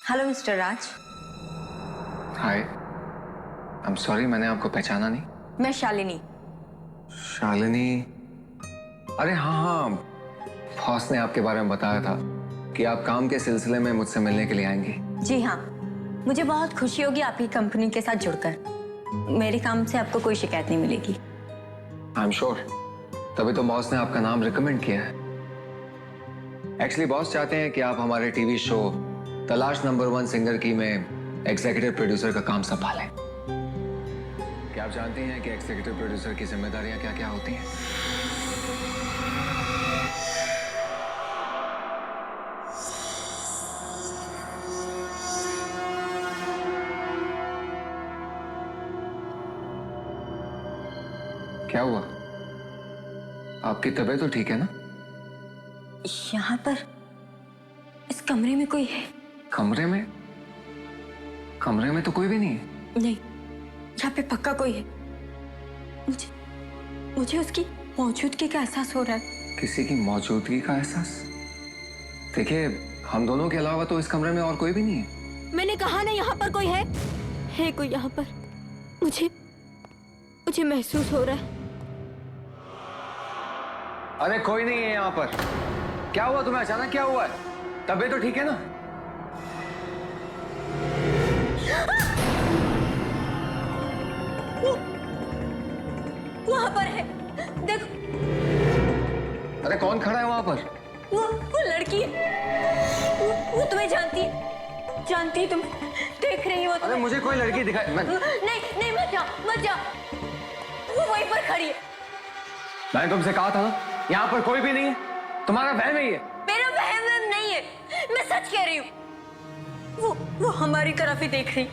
Hello mister Raj. Hi, I am sorry, मैंने आपको पहचाना नहीं। मैं शालिनी। शालिनी? अरे हाँ हाँ, बॉस ने आपके बारे में बताया था कि आप काम के सिलसिले में मुझसे मिलने के लिए आएंगी। जी हाँ, मुझे बहुत खुशी होगी आपकी कंपनी के साथ जुड़कर। मेरे काम से आपको कोई शिकायत नहीं मिलेगी। आई एम श्योर, तभी तो बॉस ने आपका नाम रिकमेंड किया है। एक्चुअली बॉस चाहते हैं कि आप हमारे टीवी शो तलाश नंबर 1 सिंगर की में एग्जीक्यूटिव प्रोड्यूसर का काम संभालें। क्या आप जानती हैं कि एग्जीक्यूटिव प्रोड्यूसर की जिम्मेदारियां क्या क्या होती हैं? क्या हुआ? आपकी तबीयत तो ठीक है ना? यहाँ पर इस कमरे में कोई है? कमरे में? कमरे में तो कोई भी नहीं है। नहीं, यहाँ पे पक्का कोई है। मुझे मुझे उसकी मौजूदगी का एहसास हो रहा है। किसी की मौजूदगी का एहसास? देखिए, हम दोनों के अलावा तो इस कमरे में और कोई भी नहीं है। मैंने कहा ना यहाँ पर कोई है। है कोई यहाँ पर। मुझे मुझे महसूस हो रहा है। अरे कोई नहीं है यहाँ पर। क्या हुआ तुम्हें? अचानक क्या हुआ है? तबीयत तो ठीक है ना? वहाँ पर है, देखो। अरे कौन खड़ा है वहां पर? वो लड़की है। वो तुम्हें जानती है। जानती है, तुम देख रही हो। अरे मुझे कोई लड़की दिखाई नहीं नहीं, मत जाओ मत जाओ। वो वहीं पर खड़ी है। मैंने तुमसे कहा था ना, यहाँ पर कोई भी नहीं है। तुम्हारा वहम है ये। मेरा वहम नहीं है, मैं सच कह रही हूँ। वो हमारी तरफ ही देख रही।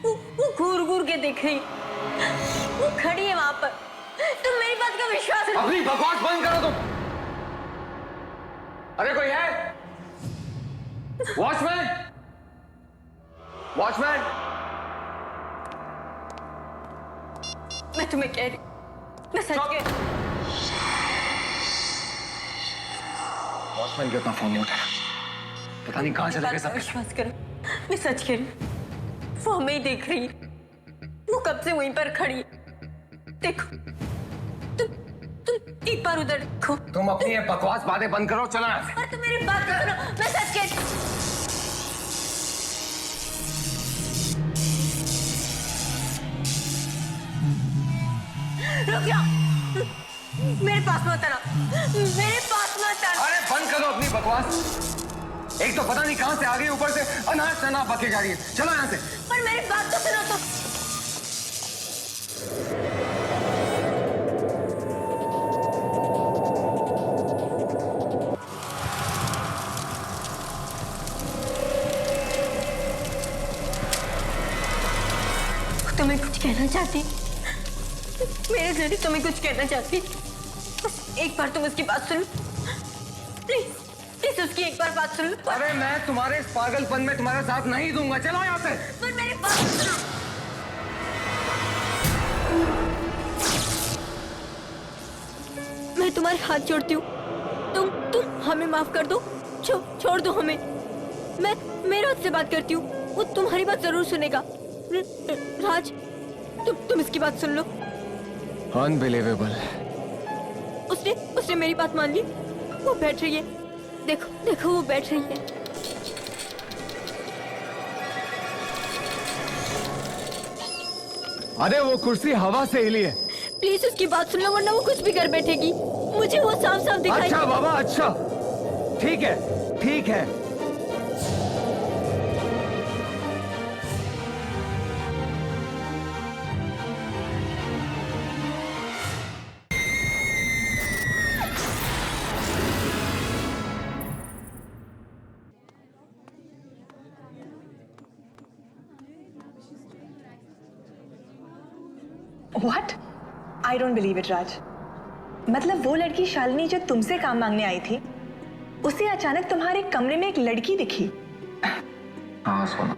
वो घूर घूर के देख रही। वो खड़ी है वहां पर। तुम मेरी बात का विश्वास करो। अपनी बकवास बंद करो तुम। अरे कोई है? वॉचमैन! वॉचमैन! मैं तुम्हें कह रही, मैं सच कह रही। वॉचमैन क्यों अपना फोन नहीं उठा रहा? पता नहीं कहां चले गए सब। विश्वास करो, मैं सच कह रही। वो हमें ही देख रही है। वो कब से वहीं पर खड़ी है। देखो, तुम एक बार उधर देखो। तुम अपनी ये बकवास बातें बंद करो, चलो यहाँ से। पर तुम मेरी बात तो सुनो, मैं सच कह रही। रुक जाओ, मेरे पास मत आना। मेरे पास मत आना। अरे बंद करो अपनी बकवास। एक तो पता नहीं कहां से आ गई, ऊपर से अनाज चना बके जा रही है। चलो यहाँ से। पर मेरी बात तो सुनो। तो तुम्हें कुछ कहना चाहती, मेरे जरिए तुम्हें कुछ कहना चाहती। बस एक बार तुम उसकी बात सुन, प्लीज प्लीज उसकी एक बार बात सुन। अरे मैं तुम्हारे इस पागलपन में तुम्हारा साथ नहीं दूंगा। चलो यहाँ से। पर मेरी बात सुनो। मैं तुम्हारे हाथ जोड़ती हूँ। तुम हमें माफ कर दो। छोड़ दो हमें। मैं मेरे हाथ से बात करती हूँ। वो तुम्हारी बात जरूर सुनेगा। राज, तुम इसकी बात सुन लो। अनबिलीवेबल। उसने मेरी बात मान ली। वो बैठ रही है। देखो वो बैठ रही है। अरे वो कुर्सी हवा से हिली है। प्लीज उसकी बात सुन लो, वरना वो कुछ भी कर बैठेगी। मुझे वो साफ साफ दिखाई। अच्छा बाबा, अच्छा, ठीक है ठीक है। What? I don't believe it, राज। मतलब वो लड़की शालिनी जो तुमसे काम मांगने आई थी, उसे अचानक तुम्हारे कमरे में एक लड़की दिखी। हाँ सोना।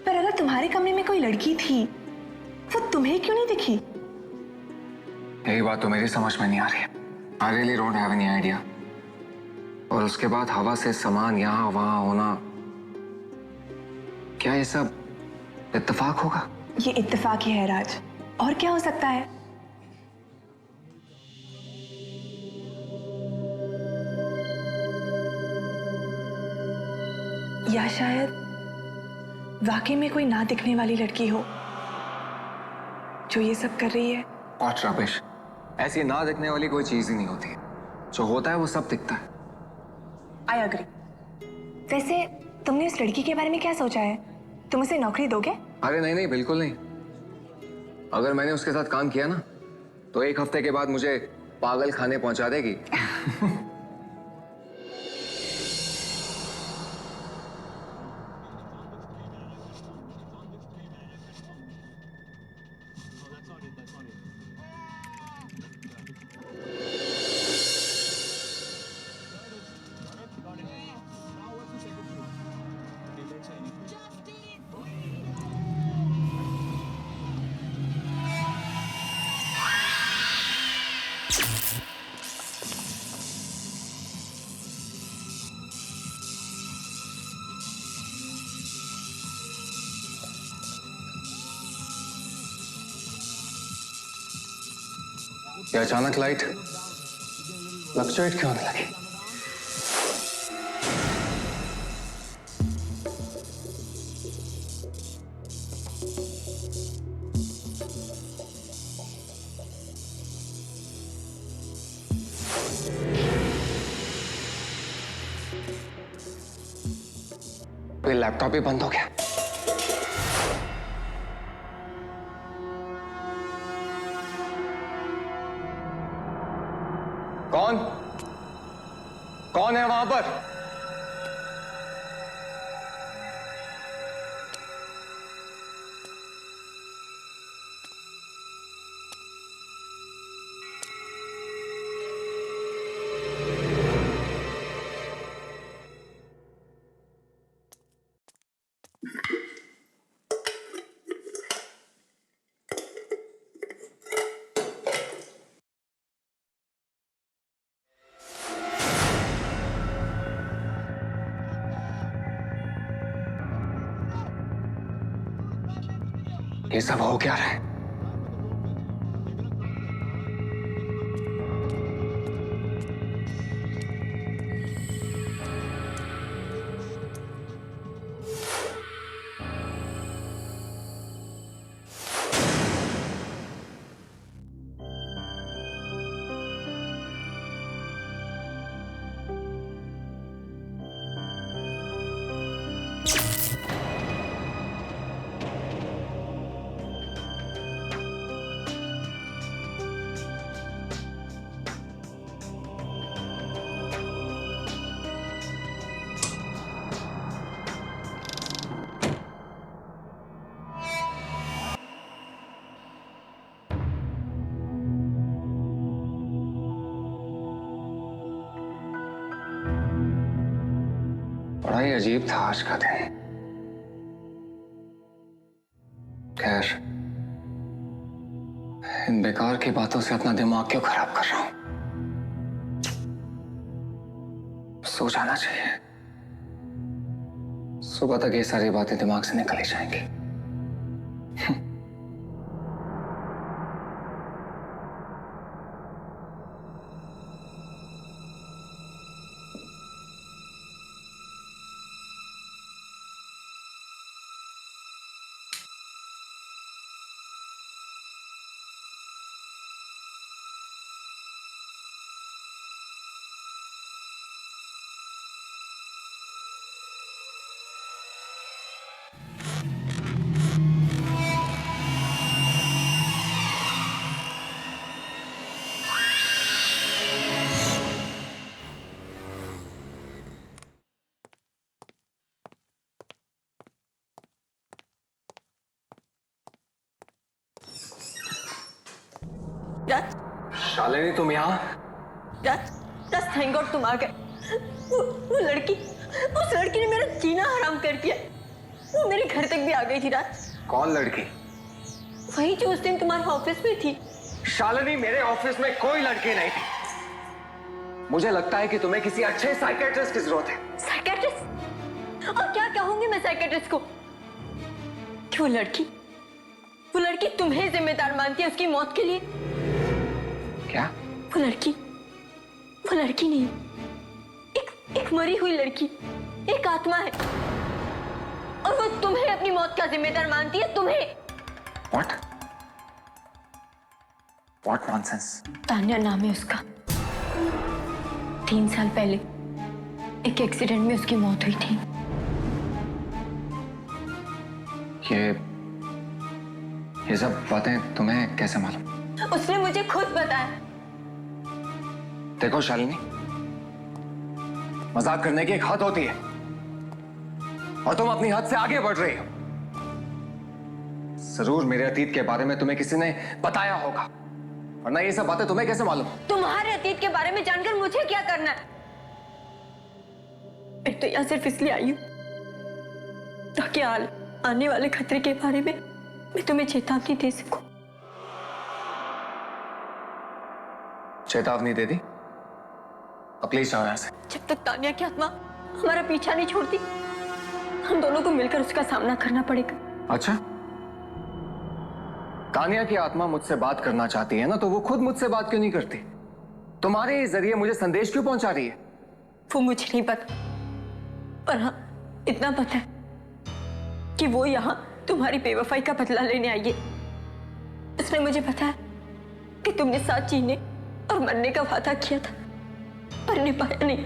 पर अगर तुम्हारे कमरे में कोई लड़की थी, वो तुम्हें क्यों नहीं दिखी? यही बात तो मेरी समझ में नहीं आ रही है। I really don't have any idea. और उसके बाद हवा से सामान यहां वहां होना, क्या ये सब इत्तेफाक होगा? ये इत्तेफाक ही है राज, और क्या हो सकता है? या शायद वाकई में कोई ना दिखने वाली लड़की हो जो ये सब कर रही है। और रबिश, ऐसी ना दिखने वाली कोई चीज ही नहीं होती। जो होता है वो सब दिखता है। I agree. वैसे तुमने उस लड़की के बारे में क्या सोचा है? तुम उसे नौकरी दोगे? अरे नहीं नहीं, बिल्कुल नहीं। अगर मैंने उसके साथ काम किया ना, तो 1 हफ्ते के बाद मुझे पागल खाने पहुंचा देगी। ये अचानक लाइट फ्लक्चुएट क्यों होने लगी? ये लैपटॉप ही बंद हो गया। कौन कौन है वहां पर? ये सब हो क्या रहा है? बड़ा ही अजीब था आज का दिन। खैर, इन बेकार की बातों से अपना दिमाग क्यों खराब कर रहा हूं? सो जाना चाहिए। सुबह तक ये सारी बातें दिमाग से निकल ही जाएंगी। राज, शालिनी, तुम यहाँ? राज, राज, थैंक गॉड तुम आ गए। वो लड़की, उस लड़की ने मेरा जीना हराम कर दिया। वो मेरे घर तक भी आ गई थी राज। कौन लड़की? वही जो उस दिन तुम्हारे ऑफिस में थी। शालिनी, मेरे ऑफिस में कोई लड़की नहीं थी। मुझे लगता है कि तुम्हें किसी अच्छे साइकियाट्रिस्ट की जरूरत है। साइकियाट्रिस्ट? और क्या कहूंगी मैं साइकियाट्रिस्ट को कि वो लड़की तुम्हें जिम्मेदार मानती है उसकी मौत के लिए? क्या? वो लड़की नहीं, एक मरी हुई लड़की, एक आत्मा है, और वो तुम्हें अपनी मौत का जिम्मेदार मानती है, तुम्हें। What nonsense? तान्या नाम है उसका। 3 साल पहले एक एक्सीडेंट में उसकी मौत हुई थी। ये सब बातें तुम्हें कैसे मालूम? उसने मुझे खुद बताया। देखो शालिनी, मजाक करने की एक हद होती है और तुम अपनी हद से आगे बढ़ रही हो। जरूर मेरे अतीत के बारे में तुम्हें किसी ने बताया होगा, वरना ये सब बातें तुम्हें कैसे मालूम? तुम्हारे अतीत के बारे में जानकर मुझे क्या करना है? मैं तो यहाँ सिर्फ इसलिए आई हूँ ताकि आने वाले खतरे के बारे में मैं तुम्हें चेतावनी दे सकूं। चेतावनी दे दी? अब प्लीज जाओ यहाँ से। जब तक तान्या की आत्मा हमारा पीछा नहीं छोड़ती, हम दोनों को मिलकर उसका सामना करना पड़ेगा। अच्छा, तान्या की आत्मा मुझसे बात करना चाहती है ना, तो वो खुद मुझसे बात क्यों नहीं करती? तुम्हारे जरिए मुझे संदेश क्यों पहुंचा रही है? वो मुझे नहीं पता, पर हाँ इतना पता है कि वो यहाँ तुम्हारी बेवफाई का बदला लेने आई है। उसने मुझे बताया कि तुमने साथ जीने और मरने का वादा किया था, पर निभाया नहीं,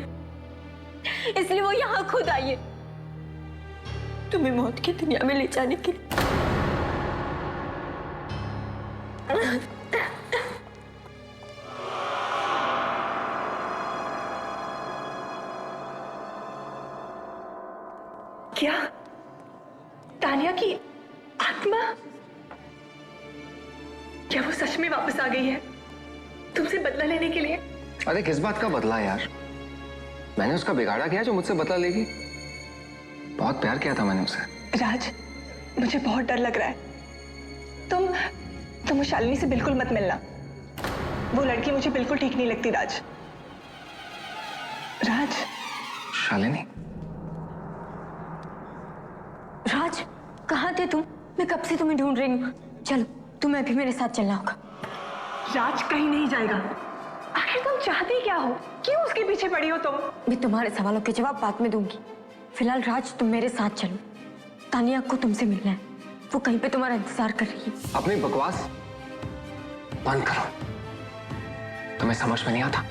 इसलिए वो यहाँ खुद आई है तुम्हें मौत की दुनिया में ले जाने के लिए। क्या तानिया की आत्मा, क्या वो सच में वापस आ गई है तुमसे बदला लेने के लिए? अरे किस बात का बदला यार? मैंने उसका बिगाड़ा किया जो मुझसे बदला लेगी? बहुत प्यार किया था मैंने उसे। राज, मुझे बहुत डर लग रहा है। तुम शालिनी से बिल्कुल मत मिलना। वो लड़की मुझे बिल्कुल ठीक नहीं लगती राज। शालिनी? राज, कहाँ थे तुम? मैं कब से तुम्हें ढूंढ रही हूँ। चलो, तुम्हें भी मेरे साथ चलना होगा। राज कहीं नहीं जाएगा। आखिर तुम चाहती क्या हो? क्यों उसके पीछे पड़ी हो तुम? मैं तुम्हारे सवालों के जवाब बाद में दूंगी। फिलहाल राज, तुम मेरे साथ चलो। तानिया को तुमसे मिलना है, वो कहीं पे तुम्हारा इंतजार कर रही है। अपनी बकवास बंद करो। तुम्हें समझ में नहीं आता?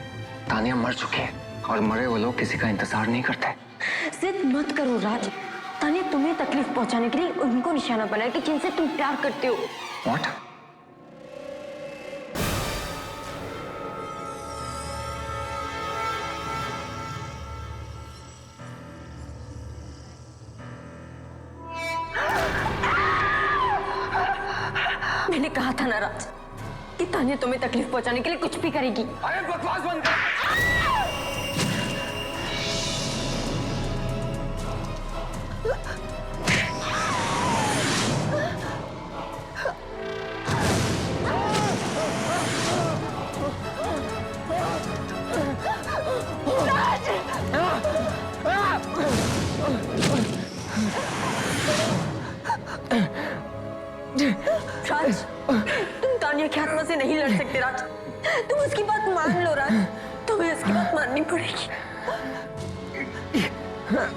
तानिया मर चुकी है और मरे हुए लोग किसी का इंतजार नहीं करते। जिद मत करो राज। तानिया तुम्हें तकलीफ पहुंचाने के लिए उनको निशाना बनाया कि जिनसे तुम प्यार करते हो। What? मैंने कहा था ना राज कि तानिया तुम्हें तकलीफ पहुंचाने के लिए कुछ भी करेगी। अरे बकवास बंद कर। राज, तुम तानिया की आत्मा से नहीं लड़ सकते राज। तुम उसकी बात मान लो राज, तुम्हें उसकी बात माननी पड़ेगी। राज!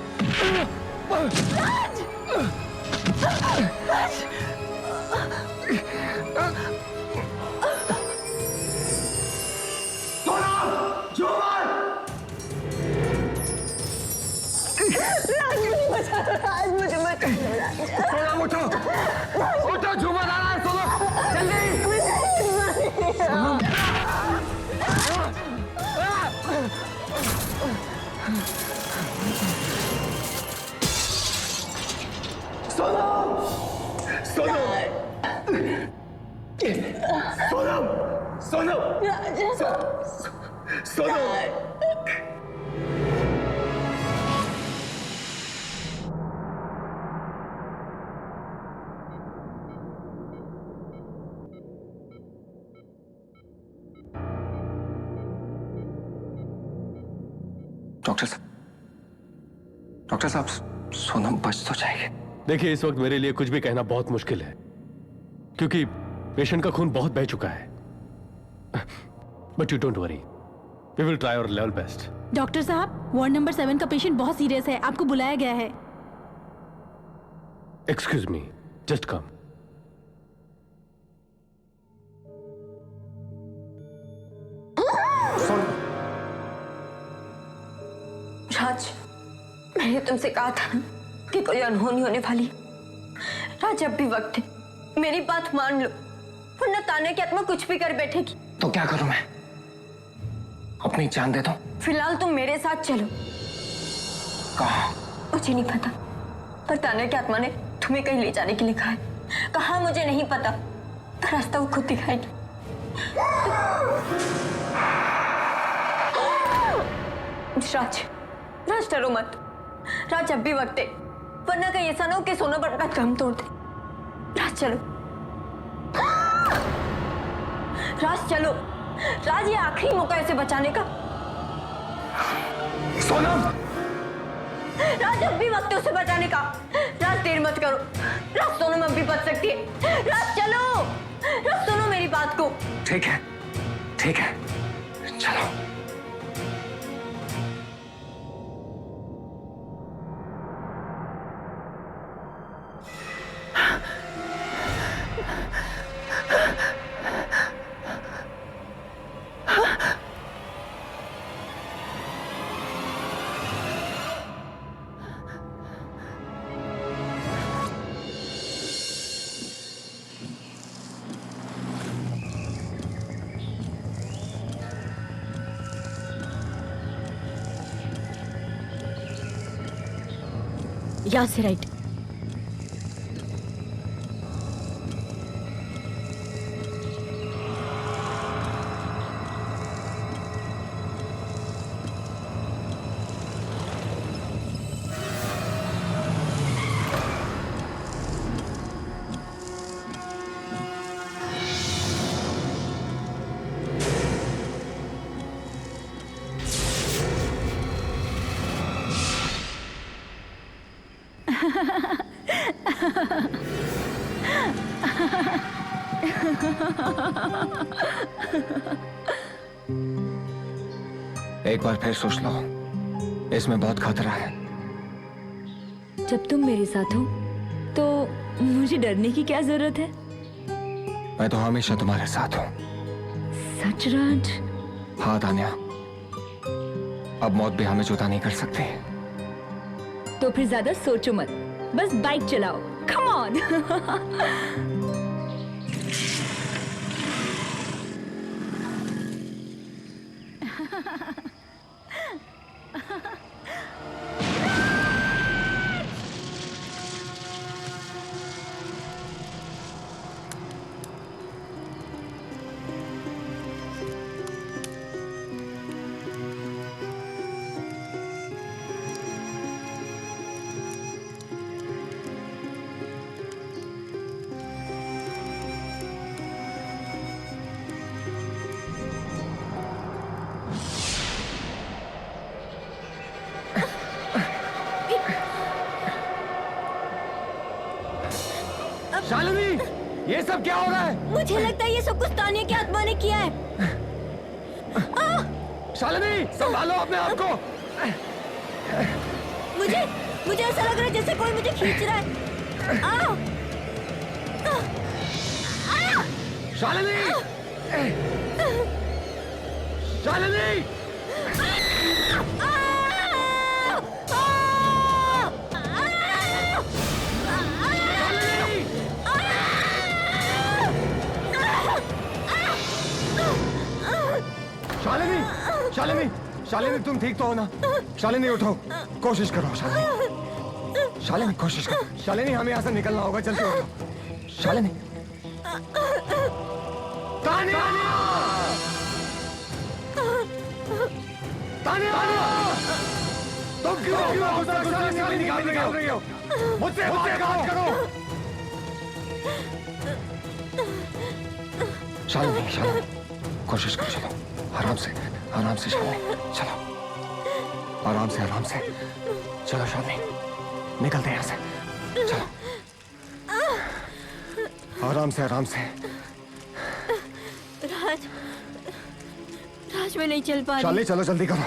राज! राज, मुझे बचा लो राज, मुझे बचा लो राज। सोनम उठो, उठो, झूमर आ रहा है सोनम, जल्दी। डॉक्टर साहब, सोनम बच तो जाएगी। देखिए, इस वक्त मेरे लिए कुछ भी कहना बहुत मुश्किल है, क्योंकि पेशेंट का खून बहुत बह चुका है। But you don't worry, we will try our level best. Doctor साहब, वार्ड नंबर 7 का पेशेंट बहुत सीरियस है, आपको बुलाया गया है। Excuse me, just come. राज, मैंने तुमसे कहा था ना कि कोई अनहोनी होने वाली है। राज, अब भी वक्त है, मेरी बात मान लो, वरना ताने की आत्मा कुछ भी कर बैठेगी। तो क्या करूं मैं? अपनी जान दे दो? फिलहाल तुम मेरे साथ चलो। कहाँ? मुझे नहीं पता, पर ताने की आत्मा ने तुम्हें कहीं ले जाने के लिए कहा है। कहाँ मुझे नहीं पता, पर रास्ता वो खुद दिखाएगी। राज, राज डरो मत। राज, अब भी वक्त है, वरना कहीं ऐसा ना हो कि सोना बटना दम तोड़ दे। राज चलो, राज चलो। राज, ये आखिरी मौका है इसे बचाने का। सोनम! राज, अब भी वक्त है उसे बचाने का। राज, देर मत करो। राज, सोनम अब भी बच सकती है। राज चलो, राज सुनो मेरी बात को। ठीक है, ठीक है, चलो। यहाँ से राइट। एक बार फिर सोच लो, इसमें बहुत खतरा है। जब तुम मेरे साथ हो तो मुझे डरने की क्या जरूरत है? मैं तो हमेशा तुम्हारे साथ हूँ। सच राज? हाँ तान्या, अब मौत भी हमें जुदा नहीं कर सकती। तो फिर ज्यादा सोचो मत, बस बाइक चलाओ। Come on. शालिनी, ये सब क्या हो रहा है? मुझे लगता है ये सब कुछ तानिया की आत्मा ने किया है। शालिनी, संभालो अपने आप को। मुझे ऐसा लग रहा है जैसे कोई मुझे खींच रहा है। शालिनी! शालिनी! शालिनी! शालिनी! शालिनी, तुम ठीक तो हो ना? शालिनी उठो, कोशिश करो। शालिनी, शालिनी कोशिश करो। शालिनी, हमें यहाँ से निकलना होगा, जल्दी उठो। शालिनी! तानिया! तानिया! तुम क्यों गुस्सा निकाल रही हो? मुझसे बात करो। शालिनी, शालिनी, कोशिश करो, चलो, आराम से शालिनी, चलो। आराम से आराम से। चलो शालिनी, निकलते हैं यहाँ से। चलो, आराम से आराम से। राज, राज मैं नहीं चल पा रही। शालिनी चलो जल्दी करो।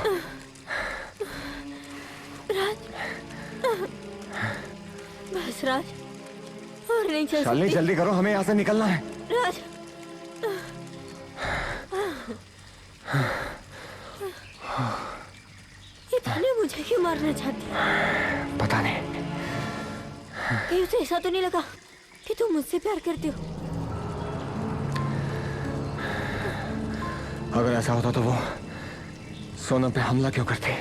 राज, बस राज, और नहीं चल शालिनी सकती। जल्दी करो, हमें यहाँ से निकलना है। राज, ये तूने मुझे क्यों मारना चाहती है? पता नहीं। कहीं उसे ऐसा तो नहीं लगा कि तुम मुझसे प्यार करती हो? अगर ऐसा होता तो वो सोनम पे हमला क्यों करती?